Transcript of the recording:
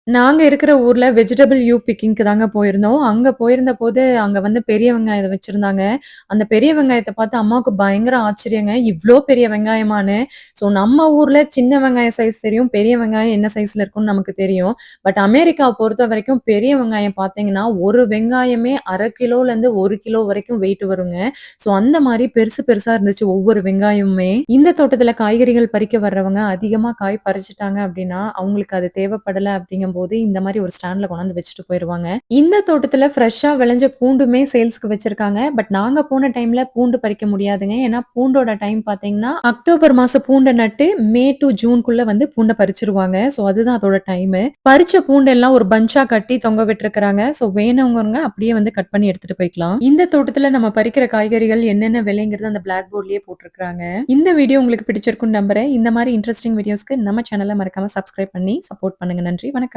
நாங்க இருக்கிற ஊர்ல வெஜிடபிள் யூ பிக்கிங்க்கு தாங்க போயிருந்தோம். அங்க போயிருந்தபோது, அங்க வந்து பெரிய வெங்காயம் வச்சிருந்தாங்க. அந்த பெரிய வெங்காயத்த பார்த்து அம்மாவுக்கு பயங்கர ஆச்சரியங்க. இவ்ளோ பெரிய வெங்காயமான்னு. ஸோ நம்ம ஊர்ல சின்ன வெங்காயம் சைஸ் தெரியும். பெரிய வெங்காயம் என்ன சைஸ்ல இருக்கும்னு நமக்கு தெரியும். பட் அமெரிக்காவ பொறுத்தவரைக்கும் பெரிய வெங்காயம் பார்த்தீங்கன்னா, ஒரு வெங்காயமே 1/2 கிலோலேருந்து 1 கிலோ வரைக்கும் வெயிட் வருங்க. ஸோ அந்த மாரி பெருசு பெருசா இருந்துச்சு ஒவ்வொரு வெங்காயமுமே. இந்த தோட்டத்துல காய்கறிகள் பறிக்க வர்றவங்க அதிகமா காய் பறிச்சுட்டாங்க அப்டின்னா, அவங்களுக்கு அது தேவைப்படல அப்டிங்கும்போது, இந்த மாரி ஒரு ஸ்டாண்ட்ல கொண்டாந்து வச்சுட்டு போயிருவாங்க. இந்த தோட்டத்துல ஃப்ரெஷ்ஷா விளைஞ்ச பூண்டுமே சேல்ஸ்க்கு வச்சிருக்காங்க. பட் நாங்க போன டைம்ல பூண்டு பறிக்க முடியாதுங்க. ஏன்னா பூண்டோட டைம் பார்த்தீங்கன்னா, அக்டோபர் மாசம் பூண்ட நட்டு மே டூ ஜூன்க்குள்ள வந்து பூண்ட பறிச்சுருவாங்க. ஸோ அதுதான் அதோட டைமு. பறிச்ச பூண்டெல்லாம் ஒரு பஞ்ச்சா கட்டி தொங்க விட்டுருக்காங்க. ஸோ வேணுங்கிறவங்க அப்படியே வந்து கட் பண்ணி எடுத்துட்டு போய்க்கலாம். இந்த தோட்டத்துல நம்ம பறிக்கிற காய்கறிகள் என்னென்ன விலைங்கிறது அந்த பிளாக் போர்ட்லயே போட்டுருக்காங்க. இந்த வீடியோ உங்களுக்கு பிடிச்சிருக்கும்னு நம்புறேன். இந்த மாரி இன்ட்ரஸ்டிங் வீடியோஸ்க்கு நம்ம சேனல மறக்காம சப்ஸ்கிரைப் பண்ணி சப்போர்ட் பண்ணுங்க. நன்றி. வணக்கம்.